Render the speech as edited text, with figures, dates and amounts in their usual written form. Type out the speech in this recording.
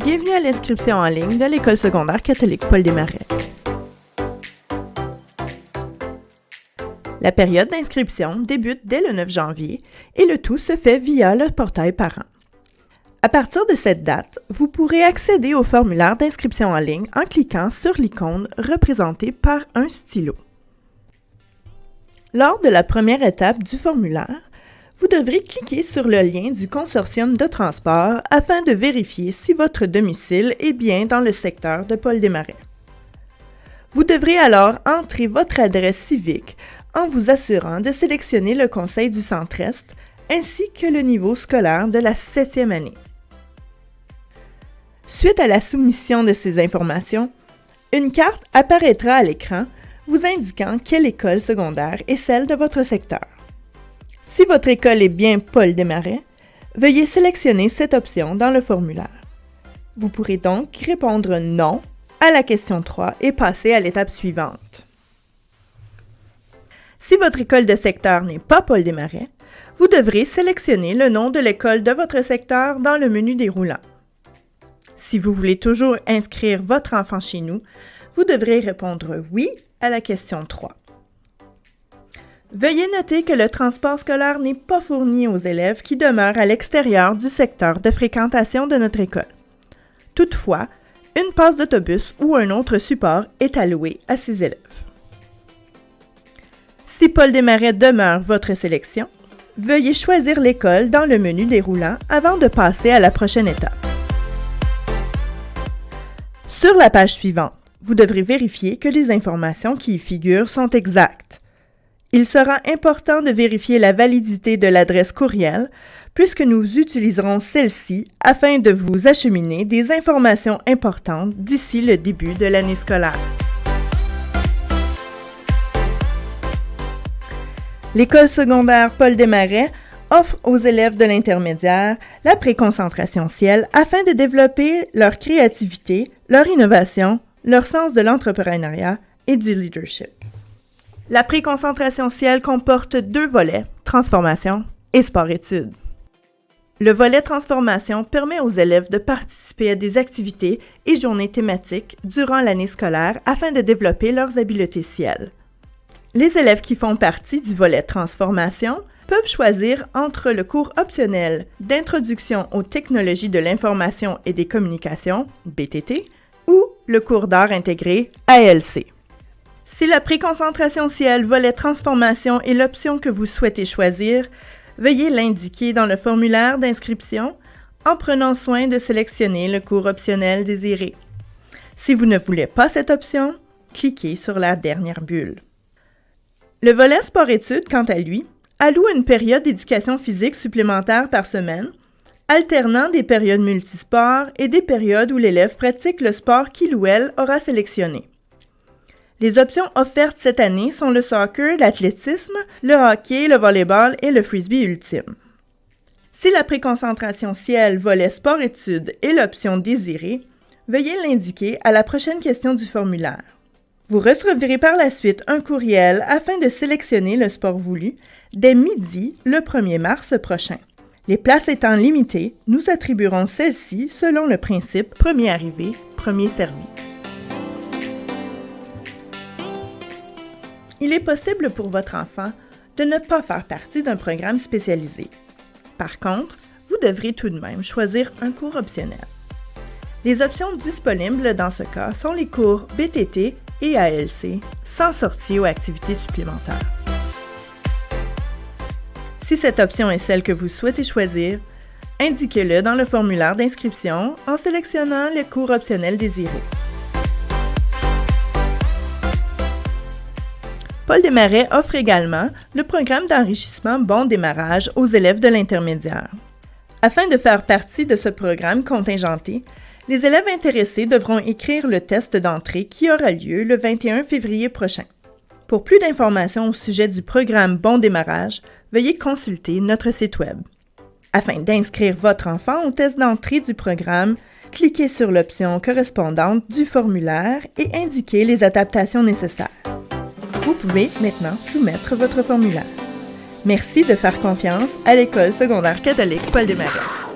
Bienvenue à l'inscription en ligne de l'École secondaire catholique Paul Desmarais. La période d'inscription débute dès le 9 janvier et le tout se fait via le portail parents. À partir de cette date, vous pourrez accéder au formulaire d'inscription en ligne en cliquant sur l'icône représentée par un stylo. Lors de la première étape du formulaire, vous devrez cliquer sur le lien du consortium de transport afin de vérifier si votre domicile est bien dans le secteur de Paul Desmarais. Vous devrez alors entrer votre adresse civique en vous assurant de sélectionner le conseil du Centre-Est ainsi que le niveau scolaire de la 7e année. Suite à la soumission de ces informations, une carte apparaîtra à l'écran vous indiquant quelle école secondaire est celle de votre secteur. Si votre école est bien Paul Desmarais, veuillez sélectionner cette option dans le formulaire. Vous pourrez donc répondre « Non » à la question 3 et passer à l'étape suivante. Si votre école de secteur n'est pas Paul Desmarais, vous devrez sélectionner le nom de l'école de votre secteur dans le menu déroulant. Si vous voulez toujours inscrire votre enfant chez nous, vous devrez répondre « Oui » à la question 3. Veuillez noter que le transport scolaire n'est pas fourni aux élèves qui demeurent à l'extérieur du secteur de fréquentation de notre école. Toutefois, une passe d'autobus ou un autre support est alloué à ces élèves. Si Paul Desmarais demeure votre sélection, veuillez choisir l'école dans le menu déroulant avant de passer à la prochaine étape. Sur la page suivante, vous devrez vérifier que les informations qui y figurent sont exactes. Il sera important de vérifier la validité de l'adresse courriel puisque nous utiliserons celle-ci afin de vous acheminer des informations importantes d'ici le début de l'année scolaire. L'École secondaire Paul Desmarais offre aux élèves de l'intermédiaire la préconcentration ciel afin de développer leur créativité, leur innovation, leur sens de l'entrepreneuriat et du leadership. La préconcentration ciel comporte 2 volets, transformation et sport-études. Le volet transformation permet aux élèves de participer à des activités et journées thématiques durant l'année scolaire afin de développer leurs habiletés ciel. Les élèves qui font partie du volet transformation peuvent choisir entre le cours optionnel d'Introduction aux technologies de l'information et des communications, BTT, ou le cours d'art intégré, ALC. Si la préconcentration ciel volet transformation est l'option que vous souhaitez choisir, veuillez l'indiquer dans le formulaire d'inscription en prenant soin de sélectionner le cours optionnel désiré. Si vous ne voulez pas cette option, cliquez sur la dernière bulle. Le volet sport-études, quant à lui, alloue une période d'éducation physique supplémentaire par semaine, alternant des périodes multisports et des périodes où l'élève pratique le sport qu'il ou elle aura sélectionné. Les options offertes cette année sont le soccer, l'athlétisme, le hockey, le volleyball et le frisbee ultime. Si la préconcentration ciel volet sport-études est l'option désirée, veuillez l'indiquer à la prochaine question du formulaire. Vous recevrez par la suite un courriel afin de sélectionner le sport voulu dès midi le 1er mars prochain. Les places étant limitées, nous attribuerons celles-ci selon le principe premier arrivé, premier servi. Il est possible pour votre enfant de ne pas faire partie d'un programme spécialisé. Par contre, vous devrez tout de même choisir un cours optionnel. Les options disponibles dans ce cas sont les cours BTT et ALC, sans sortie ou activités supplémentaires. Si cette option est celle que vous souhaitez choisir, indiquez-le dans le formulaire d'inscription en sélectionnant le cours optionnel désiré. Paul Desmarais offre également le programme d'enrichissement Bon Démarrage aux élèves de l'intermédiaire. Afin de faire partie de ce programme contingenté, les élèves intéressés devront écrire le test d'entrée qui aura lieu le 21 février prochain. Pour plus d'informations au sujet du programme Bon Démarrage, veuillez consulter notre site web. Afin d'inscrire votre enfant au test d'entrée du programme, cliquez sur l'option correspondante du formulaire et indiquez les adaptations nécessaires. Vous pouvez maintenant soumettre votre formulaire. Merci de faire confiance à l'École secondaire catholique Paul Desmarais.